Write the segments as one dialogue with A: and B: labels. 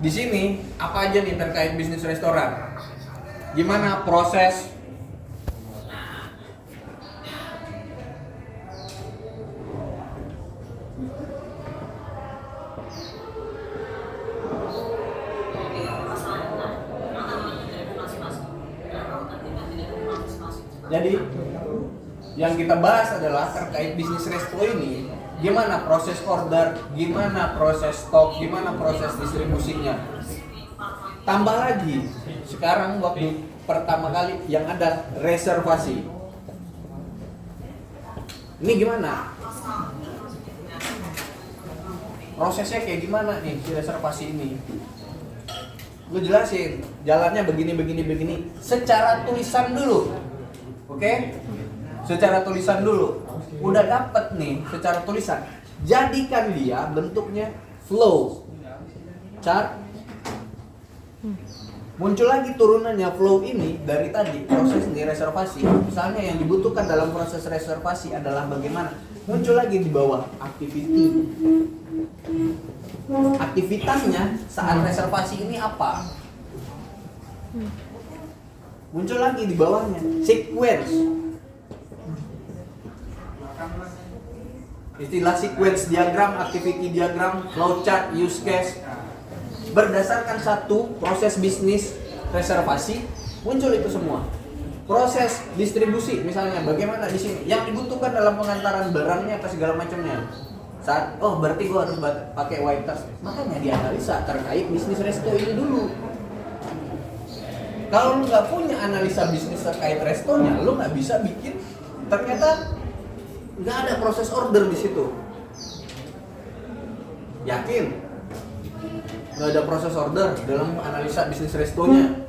A: di sini apa aja nih terkait bisnis restoran? Gimana proses Jadi yang kita bahas adalah terkait bisnis resto ini, gimana proses order, gimana proses stok, gimana proses distribusinya. Tambah lagi, sekarang waktu pertama kali yang ada reservasi. Ini gimana? Prosesnya kayak gimana nih si reservasi ini? Gue jelasin, jalannya begini. Secara tulisan dulu. Oke? Secara tulisan dulu. Udah dapet nih secara tulisan. Jadikan dia bentuknya flow. Chart. Muncul lagi turunannya flow ini dari tadi proses nih reservasi. Misalnya yang dibutuhkan dalam proses reservasi adalah bagaimana? Muncul lagi di bawah activity. Aktivitasnya saat reservasi ini apa? Muncul lagi di bawahnya sequence. Istilah sequence diagram, activity diagram, flowchart, use case. Berdasarkan satu proses bisnis reservasi muncul itu semua. Proses distribusi misalnya bagaimana di sini yang dibutuhkan dalam pengantaran barangnya apa segala macamnya. Saat berarti gua harus pakai waiters. Makanya dianalisa terkait bisnis resto ini dulu. Kalau lu nggak punya analisa bisnis terkait restonya, lu nggak bisa bikin. Ternyata nggak ada proses order di situ. Yakin? Nggak ada proses order dalam analisa bisnis restonya.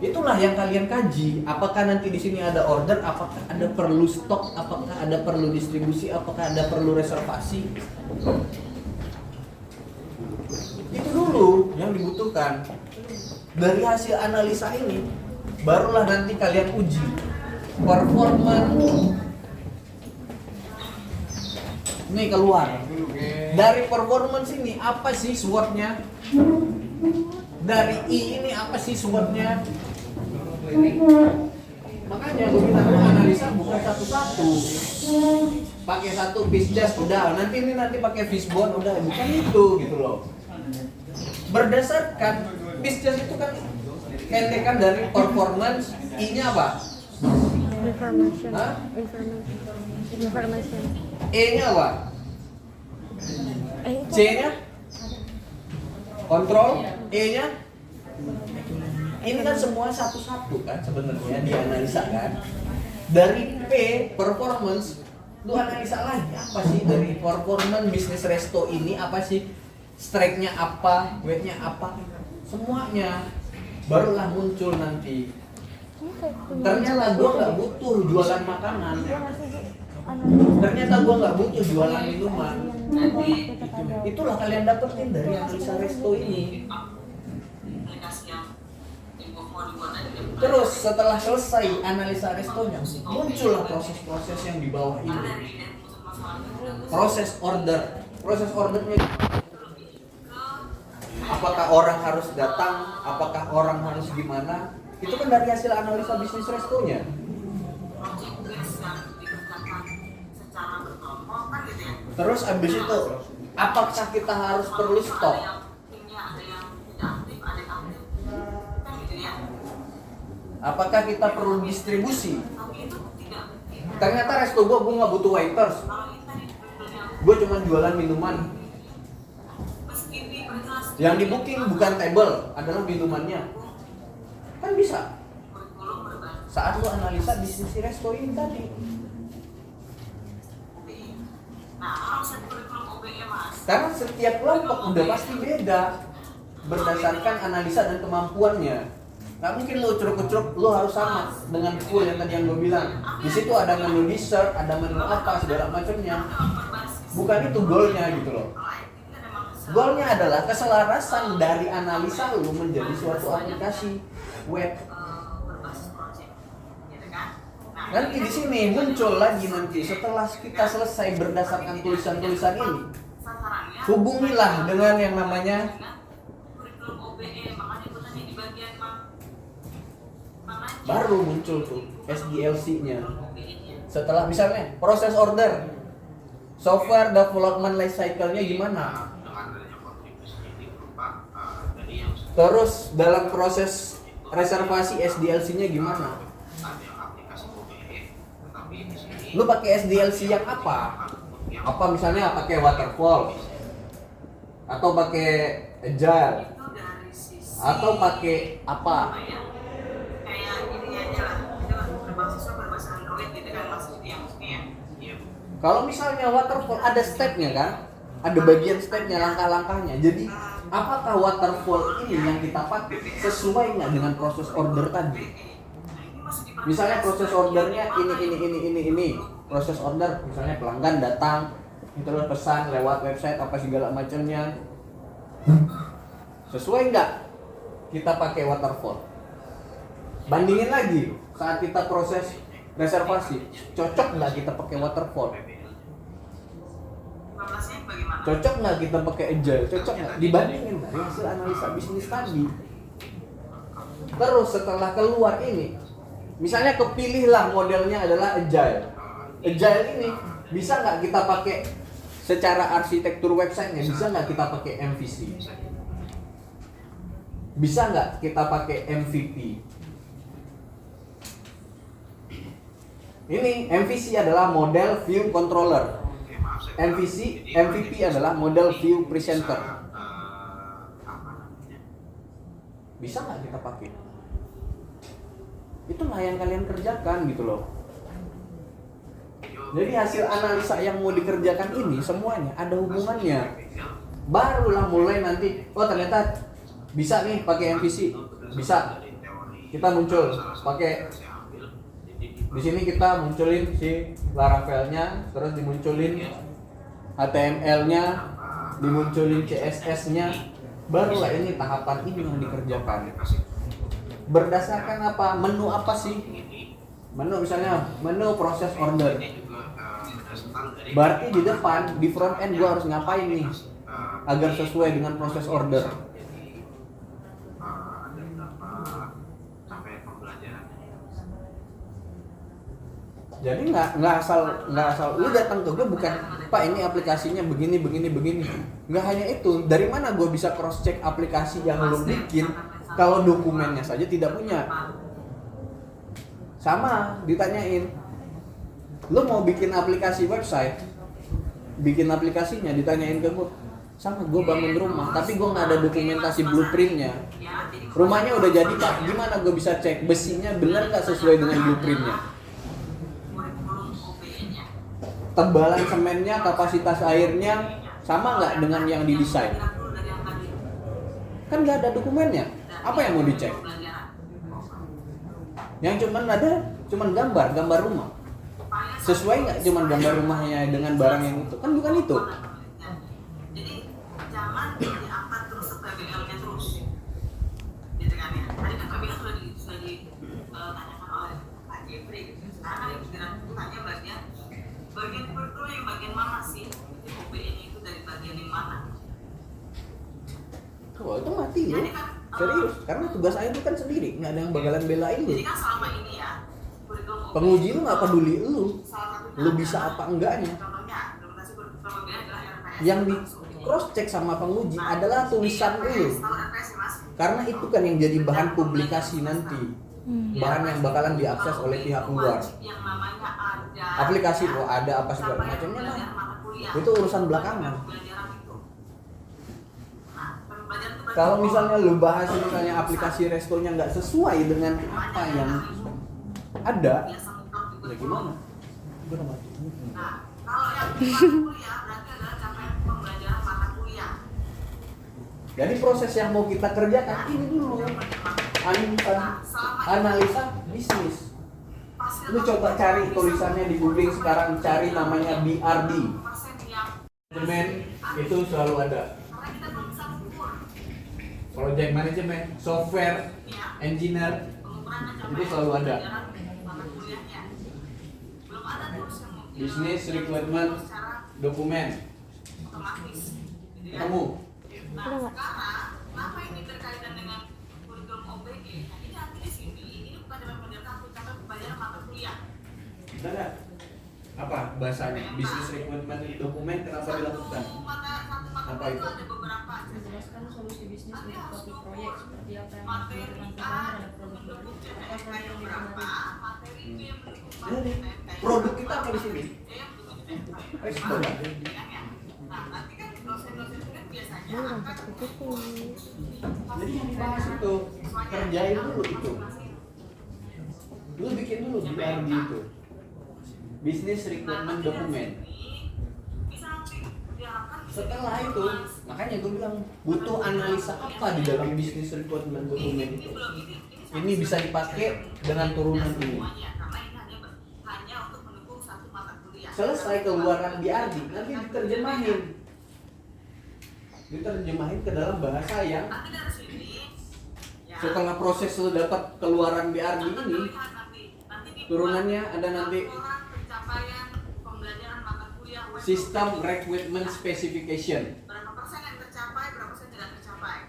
A: Itulah yang kalian kaji. Apakah nanti di sini ada order? Apakah ada perlu stok? Apakah ada perlu distribusi? Apakah ada perlu reservasi? Itu dulu yang dibutuhkan. Dari hasil analisa ini, barulah nanti kalian uji performa. Nih keluar. Dari performance ini apa sih SWOT-nya? Dari I ini apa sih SWOT-nya? Makanya gue bilang analisa bukan satu-satu. Pakai satu fishdash udah, nanti pakai fishbone udah, bukan itu gitu loh. Berdasarkan fishdash itu kan kentekan dari performance, I-nya apa?
B: Information.
A: Hah?
B: Information.
A: E-nya apa? C-nya kontrol, E-nya ini kan semua satu-satu kan sebenarnya dianalisa kan. Dari P performance lu analisa lagi apa sih dari performance bisnis resto ini, apa sih strike-nya apa, weight-nya apa, semuanya barulah muncul nanti. Ternyata gua nggak butuh jualan makanan. Ternyata gua nggak butuh jualan minuman. Itulah kalian dapetin dari analisa resto ini. Terus setelah selesai analisa restonya, muncullah proses-proses yang di bawah ini. Proses order. Proses ordernya apakah orang harus datang, apakah orang harus gimana? Itu kan dari hasil analisa bisnis restonya. Terus abis itu, apakah kita harus perlu stok? Apakah kita perlu distribusi? Ternyata resto gue nggak butuh waiters. Gue cuma jualan minuman. Yang di booking bukan table, adalah minumannya. Kan bisa. Saat lu analisa bisnis resto ini tadi. Karena setiap kelompok udah pasti beda berdasarkan analisa dan kemampuannya. Nggak mungkin lo ucruk-ucruk lo harus sama dengan full yang tadi yang gue bilang. Di situ ada menu dessert, ada menu apa segala macamnya. Bukan itu goalnya gitu loh. Goalnya adalah keselarasan dari analisa lo menjadi suatu aplikasi web. Nanti di sini muncul lagi nanti setelah kita selesai berdasarkan tulisan-tulisan ini. hubungilah dengan yang namanya baru muncul tuh SDLC-nya. Setelah misalnya proses order, software development life cycle-nya gimana? Terus dalam proses reservasi SDLC-nya gimana? Lu pakai SDLC yang apa? Apa misalnya pakai waterfall atau pakai agile atau pakai apa? Kalau misalnya waterfall ada stepnya kan, ada bagian stepnya, langkah-langkahnya. Jadi apakah waterfall ini yang kita pakai sesuai nggak dengan proses order tadi? Misalnya proses ordernya ini, proses order misalnya pelanggan datang, terus pesan lewat website apa segala macamnya, sesuai nggak kita pakai waterfall? Bandingin lagi saat kita proses reservasi, cocok nggak kita pakai waterfall? Cocok nggak kita pakai agile? Cocok nggak? Dibandingin dari hasil analisa bisnis tadi. Terus setelah keluar ini, misalnya kepilihlah modelnya adalah agile. Agile ini bisa nggak kita pakai secara arsitektur websitenya? Bisa nggak kita pakai MVC? Bisa nggak kita pakai MVP? Ini MVC adalah model view controller. MVP adalah model view presenter. Bisa nggak kita pakai? Itulah yang kalian kerjakan gitu loh. Jadi hasil analisa yang mau dikerjakan ini semuanya ada hubungannya. Barulah mulai nanti, oh ternyata bisa nih pakai MVC. Bisa. Kita muncul pakai di sini kita munculin si Laravel-nya, terus dimunculin HTML-nya, dimunculin CSS-nya. Barulah ini tahapan ini yang dikerjakan. Berdasarkan apa? Menu apa sih? Menu misalnya menu proses order. Berarti di depan, di front end gua harus ngapain nih agar sesuai dengan proses order? Jadi nggak asal lu datang ke gue bukan Pak ini aplikasinya begini. Nggak hanya itu, dari mana gue bisa cross check aplikasi yang lu bikin kalau dokumennya saja tidak punya? Sama ditanyain, lu mau bikin aplikasi website, bikin aplikasinya, ditanyain ke gue, sama gue bangun rumah tapi gue nggak ada dokumentasi blueprintnya. Rumahnya udah jadi Pak, gimana gue bisa cek besinya benar nggak sesuai dengan blueprintnya? Tebalan semennya, kapasitas airnya sama nggak dengan yang didesain? Kan nggak ada dokumennya. Apa yang mau dicek? Yang cuman gambar rumah. Sesuai nggak cuman gambar rumahnya dengan barang yang itu? Kan bukan itu.
C: Jadi jangan diangkat terus ke PBL-nya terus. Gitu kan ya. Tadi kan PBL sudah ditanyakan oleh Pak Jeffrey. Sekarang kan yang tanya bagian perlu yang bagian mana sih? OBE-nya itu dari bagian yang mana?
A: Oh itu mati ya? Serius, karena tugas saya itu kan sendiri, nggak ada yang bakalan belain lu.
C: Jadi kan selama ini ya,
A: penguji lu nggak peduli lu bisa apa enggaknya. Yang di cross check sama penguji adalah tulisan lu, karena itu kan yang jadi bahan publikasi nanti, bahan yang bakalan diakses oleh pihak luar. Aplikasi lo ada apa segala macamnya lah, itu urusan belakangan. Kalau misalnya lu bahas misalnya aplikasi restonya nggak sesuai dengan apa yang ada, ya gimana? Gue udah mati.
C: Nah, kalau yang kuliah berarti adalah capaian pembelajaran mata kuliah.
A: Jadi proses yang mau kita kerjakan ini dulu, analisa bisnis. Lu coba cari tulisannya di Google sekarang, cari namanya BRD. Manajemen itu selalu ada. Project management, software, engineer, itu selalu ada. Business requirement, dokumen. Ketemu.
C: Nah,
B: Udah nggak?
C: sekarang kenapa ini berkaitan dengan kurikulum OBE? Nah, ini nanti di sini ini bukan dalam pelajaran aku, tapi pelajaran mata kuliah.
A: Bisa nggak? Apa bahasanya? Business requirement dokumen kenapa dilakukan?
C: Satu mata
A: Apa
C: kuliah itu
A: itu?
C: ada beberapa.
D: Menjelaskan solusi bisnis
C: Nanti
D: untuk
C: harus
D: suatu
C: diukur.
D: proyek seperti apa yang harus
C: Materi
D: dilakukan
C: A
D: terhadap produk baru
C: mendukung
D: apa
C: CPNK
D: proyek
C: yang
D: yang
C: berapa,
D: dipengaruhi.
C: materi B yang mendukung
A: Jadi,
C: CPNK yang
A: produk
C: berapa,
A: kita apa di sini?
C: materi C yang mendukung CPNK yang
A: Respon.
C: berapa. Ya kan ya? Nah, nanti kan dosen-dosen itu kan biasanya
B: Dia udah
C: akan
B: begitu.
A: Jadi yang dibahas itu kerjain dulu itu. Lu bikin dulu di RD itu. Business requirement dokumen. Setelah itu, makanya gue bilang butuh analisa apa di dalam business requirement dokumen itu. Ini bisa dipakai dengan turunan ini. Selesai keluaran di RD, nanti diterjemahin. Diterjemahin ke dalam bahasa yang setelah proses lu dapat keluaran BRD ini, turunannya ada nanti System Requirement Specification.
C: Berapa persen yang tercapai, berapa persen tidak tercapai.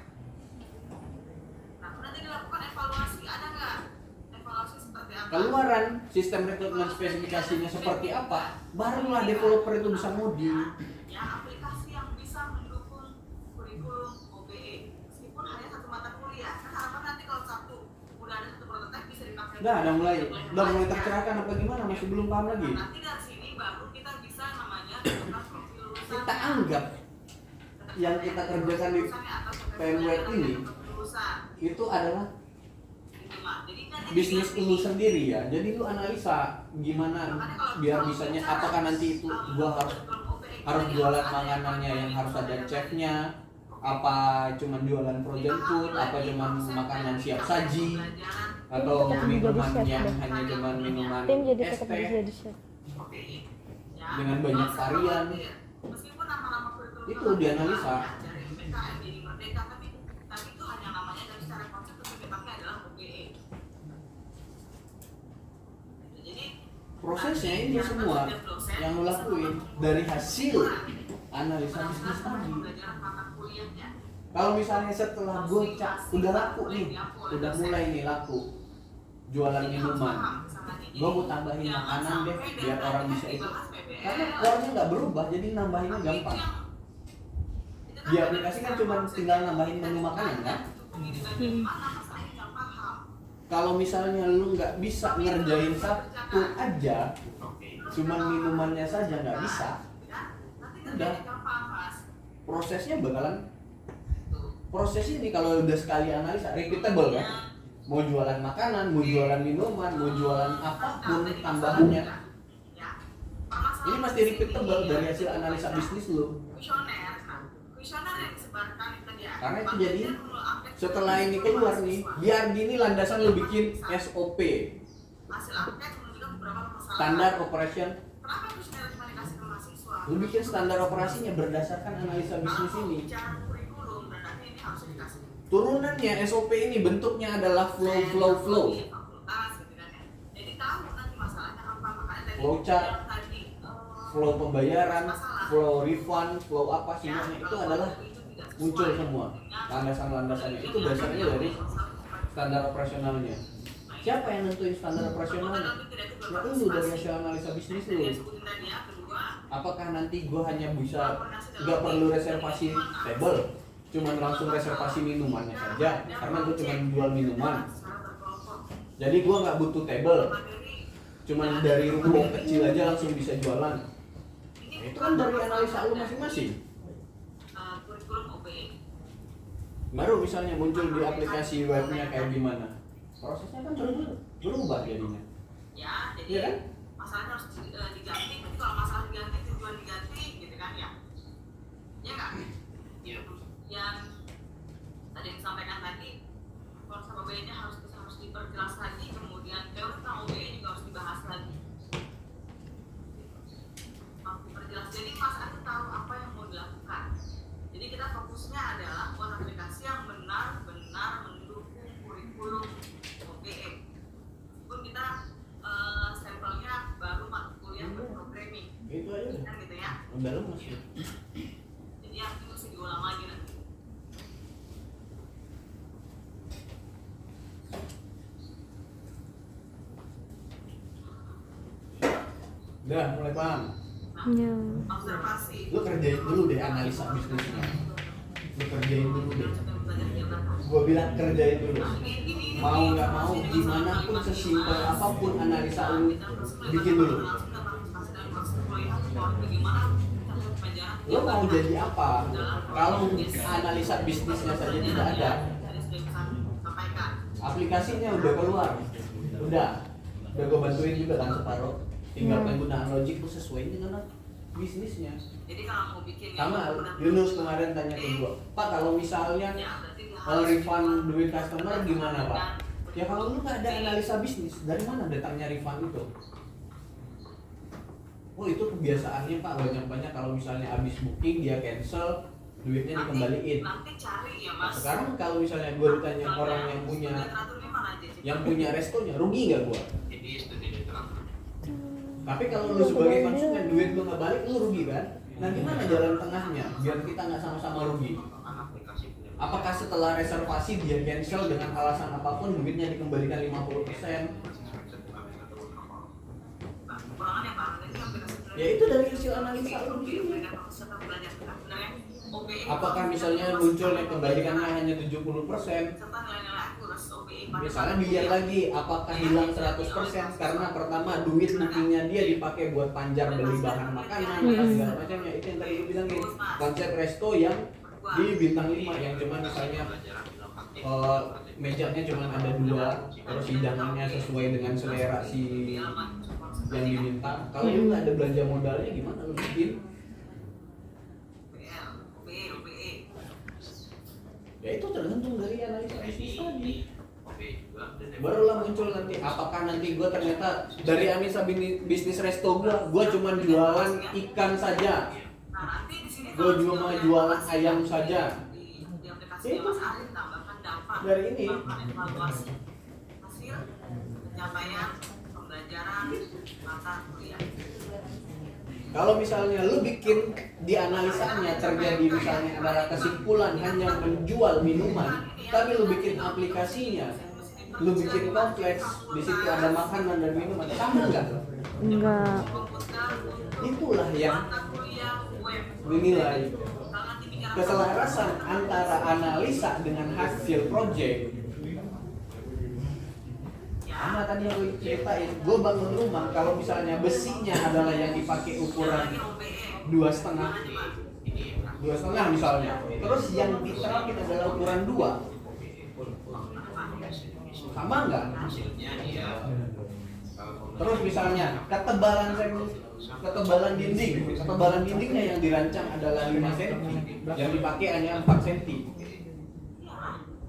C: Nah, nanti dilakukan evaluasi, ada nggak? Evaluasi seperti apa?
A: Keluaran sistem requirement spesifikasinya seperti apa, barulah developer itu bisa modif.
C: Ya, aplikasi yang bisa mendukung kurikulum OBE meskipun hanya satu mata kuliah. Kan harapan nanti kalau satu udah ada satu prototipe bisa dipakai.
A: Udah mulai tercerahkan apa gimana, masih belum paham lagi.
C: Nah, nanti dari sini baru kita bisa namanya tentukan profil lulusan.
A: Kita anggap yang kita kerjakan di PMWet ini itu adalah bisnis lu sendiri ya. Jadi lu analisa gimana biar bisanya, apakah nanti itu gua harus jualan makanannya yang harus ada chefnya, apa cuman jualan frozen food, apa cuman makanan siap saji, atau minuman yang hanya cuman minuman
B: Tim jadi
A: es
B: tetap
A: teh
B: harus jadi chef.
A: dengan banyak varian. Itu dianalisa.
C: Tapi itu hanya namanya dari secara konsep untuk dipakai adalah OBE. Jadi
A: Prosesnya ini semua yang lu lakuin dari hasil analisa bisnis tadi. Kalau misalnya setelah gocak udah laku nih, udah mulai nih laku jualan minuman, gua mau tambahin makanan deh biar orang bisa ikut. Karena core-nya nggak berubah, jadi nambahinnya gampang. Di aplikasi kan cuma tinggal nambahin menu makanan kan. Kalau misalnya lu nggak bisa ngerjain satu aja, cuman minumannya saja nggak bisa, udah prosesnya proses ini kalau udah sekali analisa repeatable kan. Mau jualan makanan, mau jualan minuman, mau jualan apapun tambahannya, ini pasti repeatable dari hasil analisa bisnis lu. Karena itu jadi setelah ini keluar nih, biar gini landasan lu bikin SOP, standar operation. Lu bikin standar operasinya berdasarkan analisa bisnis ini. Turunannya SOP ini bentuknya adalah flow. Flowchart, flow pembayaran, flow refund, flow apa semuanya itu adalah muncul semua. Landasan-landasannya itu dasarnya dari standar operasionalnya. Siapa yang nentuin standar operasionalnya? Ya lu dari hasil analisa bisnis lu. Apakah nanti gua hanya bisa nggak perlu reservasi table, cuman langsung reservasi minumannya saja karena gua cuma jual minuman. Jadi gua nggak butuh table, cuman dari ruko kecil aja langsung bisa jualan. Nah, itu kan dari analisa lu masing-masing. Baru misalnya muncul di aplikasi webnya kayak gimana, prosesnya kan berubah jadinya.
C: Ya, jadi
A: Iya kan?
C: masalahnya harus diganti. Tapi kalau masalah diganti, tujuan diganti, gitu kan ya? Ya nggak? Yang tadi yang disampaikan tadi, konsep OBE-nya harus diperjelas lagi, kemudian teori tentang OBE juga harus dibahas lagi. Harus diperjelas. Jadi Mas Adi tahu apa yang mau dilakukan. Jadi kita fokusnya adalah buat aplikasi yang benar-benar mendukung kurikulum OBE. Meskipun kita sampelnya baru mata kuliah berprogramming.
A: Itu aja.
C: Kan gitu ya.
A: Udah lemes ya.
C: Jadi yang itu mesti diulang
A: Udah mulai paham.
B: Ya.
C: observasi
A: Lu kerjain dulu deh analisa bisnisnya. Lu kerjain dulu deh.
C: belajar jabatan.
A: Gua bilang kerjain dulu. Mau nggak mau, gimana pun sesimpel apapun analisa lu bikin dulu. Lo mau jadi apa? Kalau analisa bisnisnya saja tidak ada, aplikasinya udah keluar, udah gue bantuin juga kan separuh. Tinggal penggunaan logic lu sesuai dengan bisnisnya.
C: Jadi kalau mau bikin
A: Sama Yunus kemarin tanya ke gua, Pak kalau misalnya refund duit customer gimana Pak? Ya kalau lu nggak ada analisa bisnis, dari mana datangnya refund itu? Oh itu kebiasaannya Pak, banyak-banyak kalau misalnya habis booking dia cancel, duitnya dikembaliin.
C: Nanti cari ya
A: Nah,
C: Mas.
A: sekarang kalau misalnya gua ditanya orang yang punya restonya, rugi nggak gua? Tapi kalau lu sebagai konsumen duit lu nggak balik, lu rugi kan? Nah gimana jalan tengahnya biar kita nggak sama-sama rugi? Apakah setelah reservasi dia cancel dengan alasan apapun duitnya dikembalikan 50%? Ya itu dari hasil analisa lu di sini. Apakah misalnya munculnya kembalikannya hanya 70%? Misalnya dilihat lagi apakah hilang 100% karena pertama duit bookingnya dia dipakai buat panjar beli bahan makanan segala macamnya. Itu yang tadi lu bilang nih, konsep resto yang di bintang 5 yang cuma misalnya mejanya cuma ada 2, terus hidangannya sesuai dengan selera si yang diminta. Kalau lu nggak ada belanja modalnya gimana lu bikin? Ya itu tergantung dari analisa bisnis tadi. Barulah muncul nanti apakah nanti gue ternyata dari analisa bisnis resto gue cuma jualan ikan saja, gue cuma jualan ayam saja. Itu dari ini kalau misalnya lu bikin di analisanya terjadi misalnya adalah kesimpulan hanya menjual minuman, tapi lu bikin aplikasinya, lu bikin kompleks, di situ ada makanan dan minuman, sama nggak?
B: Enggak.
A: Itulah yang dinilai keselarasan antara analisa dengan hasil project. Sama tadi yang gue ceritain, gue bangun rumah kalau misalnya besinya adalah yang dipakai ukuran 2,5 misalnya, terus yang diterapin adalah ukuran 2, sama nggak? Terus misalnya ketebalan dindingnya yang dirancang adalah 5 cm, yang dipakai hanya 4 cm.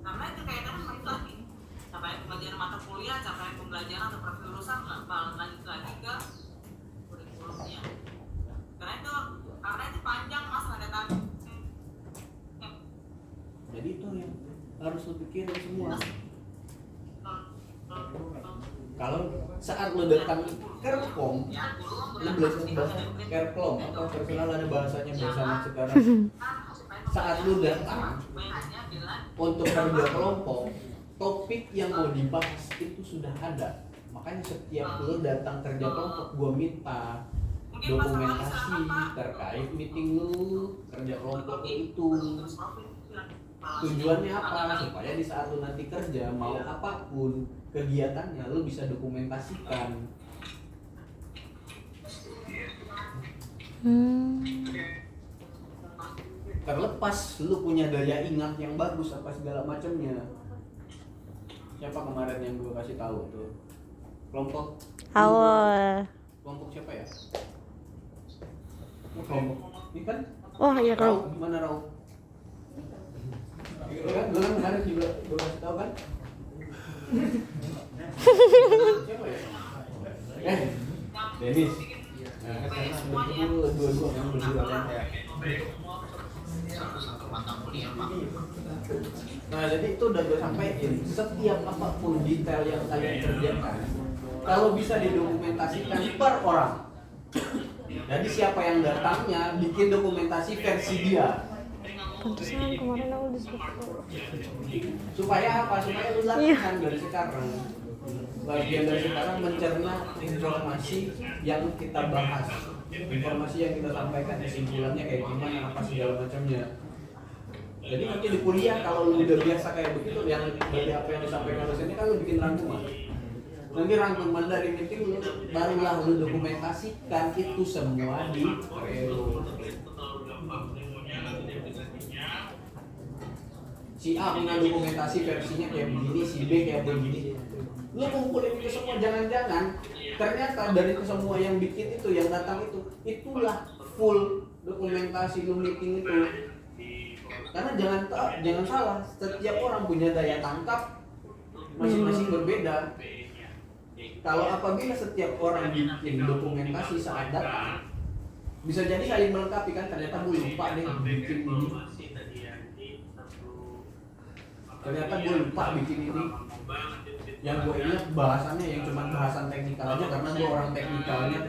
C: Karena itu kaitannya sama itu lagi. Capaian pembelajaran mata kuliah, capaian pembelajaran atau profil lulusan, lanjut lagi ke kurikulumnya. Karena itu panjang Mas, ada kan.
A: Jadi itu yang harus lo pikirin semua. Kalau saat lo datang Kerplom, lo belajar bahasa Kerplom atau terkenal ada bahasanya bersama sekarang. Saat lo datang untuk kerja kelompok, topik yang mau dibahas itu sudah ada. Makanya setiap lo datang kerja kelompok, gue minta dokumentasi terkait meeting lo, kerja kelompok itu. Tujuannya apa? Supaya di saat lo nanti kerja, mau apapun kegiatannya, lo bisa dokumentasikan. Terlepas lo punya daya ingat yang bagus apa segala macamnya. Siapa kemarin yang gue kasih tahu tuh? Kelompok
B: Awal.
A: Kelompok siapa ya? Oh, kelompok ini kan?
B: Oh iya
A: Rauf,
B: kau.
A: gimana Rauf? Itu kan gue kemarin juga gue kasih tahu kan? Siapa ya? Dennis. Nah, kan karena dua-dua kan berdua kan. Nah jadi itu udah gue sampaikan, setiap apapun detail yang kalian kerjakan kalau bisa didokumentasikan per orang. Jadi siapa yang datangnya bikin dokumentasi versi dia.
B: Pantesan kemarin aku disuruh.
A: Supaya apa? Supaya lu lakukan dari sekarang. bagian dari sekarang mencerna informasi yang kita bahas, informasi yang kita sampaikan, kesimpulannya kayak gimana, apa segala macamnya. Jadi nanti di kuliah kalau lu udah biasa kayak begitu, yang dari apa yang disampaikan dosen ini kan lu bikin rangkuman. Nanti rangkuman dari meeting lu barulah lu dokumentasikan itu semua di Trello. Si A punya dokumentasi versinya kayak begini, si B kayak begini. Lu kumpulin itu semua, jangan-jangan ternyata dari semua yang bikin itu, yang datang itu, itulah full dokumentasi lu meeting itu. Karena jangan salah, setiap orang punya daya tangkap masing-masing berbeda. Kalau apabila setiap orang bikin dokumentasi saat datang, bisa jadi saling melengkapi kan, ternyata gue lupa deh bikin ini. Ternyata gue lupa bikin ini. Yang gue ingat bahasannya yang cuma bahasan teknikal aja karena gue orang teknikalnya.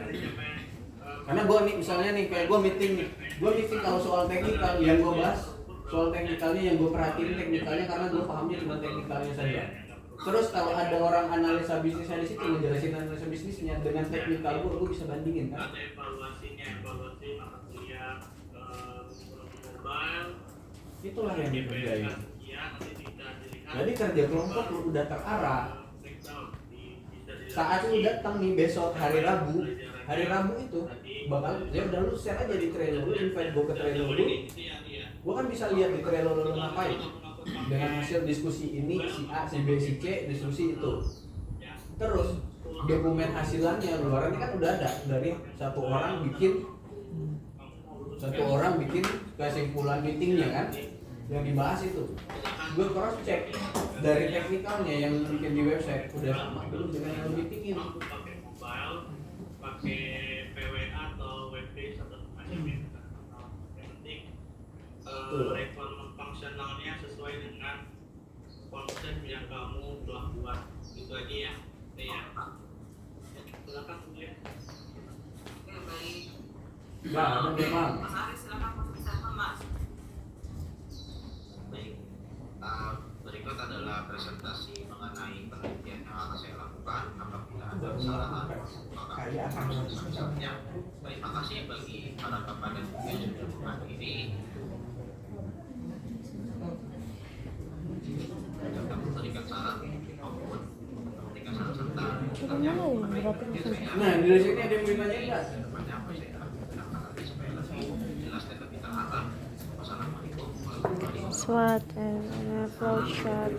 A: Karena gue nih misalnya nih kayak gue meeting kalau soal teknikal yang gue bahas soal teknikalnya, yang gue perhatiin teknikalnya karena gue pahamnya cuma teknikalnya saja. Terus kalau ada orang analisa bisnisnya di situ ngejelasin analisa bisnisnya dengan teknikal gue bisa bandingin kan. Itulah yang dikerjain. Jadi kerja kelompok lu udah terarah. Saat lu datang nih besok hari Rabu itu bakal ya udah lu share aja di Trello, lu invite gue ke Trello lu. Gue kan bisa lihat di Trello lu ngapain dengan hasil diskusi ini, si A, si B, si C, diskusi itu. Terus dokumen hasilannya luarannya kan udah ada dari satu orang bikin kesimpulan meetingnya kan yang dibahas itu. Gue cross check dari teknikalnya yang bikin di website udah sama dulu dengan yang bikin.
E: Pakai PWA atau web based atau macam-macam. Yang penting requirement fungsionalnya sesuai dengan konsep yang kamu telah buat. Itu aja ya. Silakan kemudian.
C: Oke, baik.
A: Nah, ada memang.
C: Mas Aris, silakan masuk ke segmen, Mas.
F: Baik, berikut adalah presentasi mengenai penelitian yang akan saya lakukan. Apabila ada kesalahan, maka sebesarnya. Terima kasih bagi para bapak dan ibu yang sudah menghadiri. Dapat memberikan saran maupun memberikan saran serta
A: Nah, di sini ada yang mau nanya enggak?
F: kedepannya apa saya akan gunakan nanti supaya lebih jelas dan lebih terarah. Wassalamualaikum warahmatullahi wabarakatuh.
B: SWOT and flowchart.